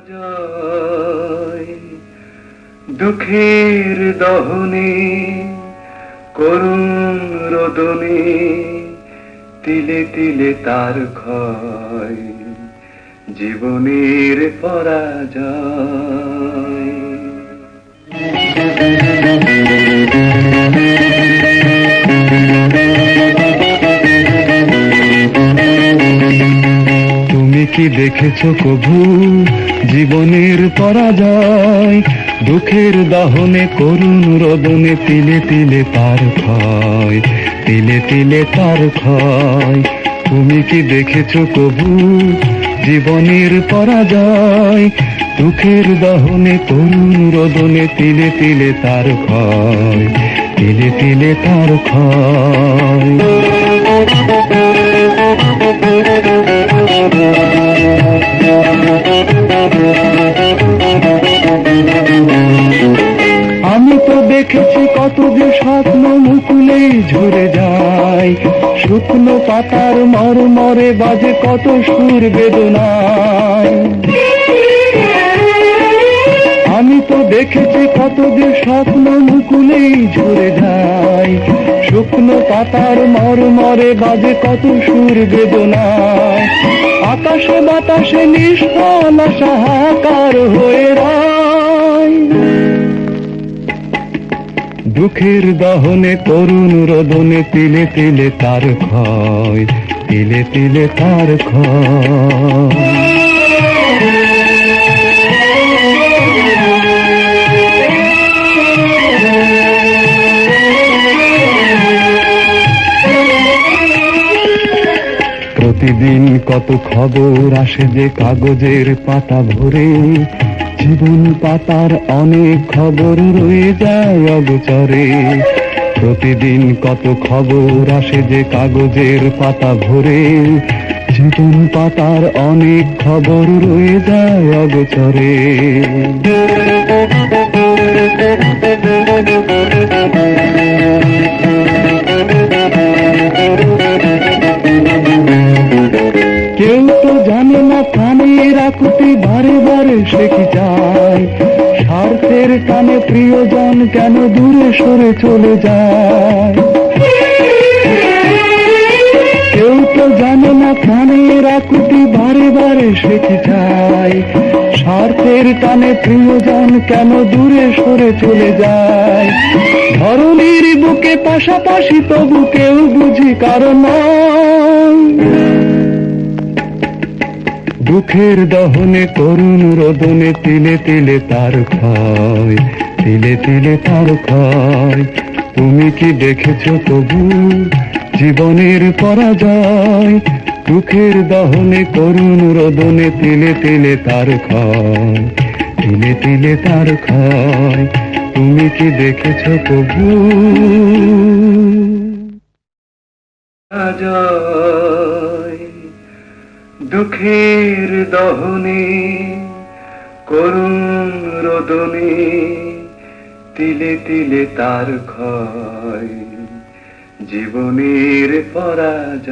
যায় দুঃখের দহনে করুণ রোদনে তিলে তিলে তার ক্ষয় জীবনের পরাজয়। তুমি কি দেখেছো কভু জীবনের পরাজয়? দুঃখের দহনে করুণ রোদনে তিলে তিলে তার ক্ষয়, তিলে তিলে তার ক্ষয়। তুমি কি দেখেছো কভু জীবনের পরাজয়? দুঃখের দহনে করুণ রোদনে তিলে তিলে তার ক্ষয়, তিলে তিলে তার ক্ষয়। আমি তো দেখেছি কত যে স্বপ্ন মুকুলে ঝরে যায়, শুকনো পাতার মরমরে বাজে কত সুর বেদনায়। আমি তো দেখেছি কত যে স্বপ্ন মুকুলেই ঝরে যায়, শুকনো পাতার মরমরে বাজে কত সুর বেদনায়। আকাশে বাতাসে নিষ্ফল হাহাকার হয়ে রয়, দুঃখের দহনে করুণ রোদনে তিলে তিলে তার ক্ষয়, তিলে তিলে তার ক্ষয়। প্রতিদিন কত খবর আসে যে কাগজের পাতা ভরে, জীবন পাতার অনেক খবর রয়ে যায় অগোচরে। প্রতিদিন কত খবর আসে যে কাগজের পাতা ভরে, জীবন পাতার অনেক খবর রয়ে যায় অগোচরে। কেউ তো জানে না প্রাণের আকুতি বারে বারে সে কি চায়, স্বার্থের টানে প্রিয়জন কেন দূরে সরে চলে যায়। কেউ তো জানে না প্রাণের আকুতি বারে বারে সে কি চায়, স্বার্থের টানে প্রিয়জন কেন দূরে সরে চলে যায়। ধরনীর বুকে পাশাপাশি তবু কেউ বুঝি কারণ দুঃখের দহনে করুণ রোদনে তিলে তিলে তার ক্ষয়, তিলে তিলে তার ক্ষয়। তুমি কি দেখেছো তবু জীবনের পরাজয়? দুঃখের দহনে করুণ রোদনে তিলে তিলে তার ক্ষয়, তিলে তিলে তার ক্ষয়। তুমি কি দেখেছো তবু পরাজয়? দুঃখের দহনে করুণ রোদনে তিলে তিলে তার ক্ষয় জীবনের পরাজয়।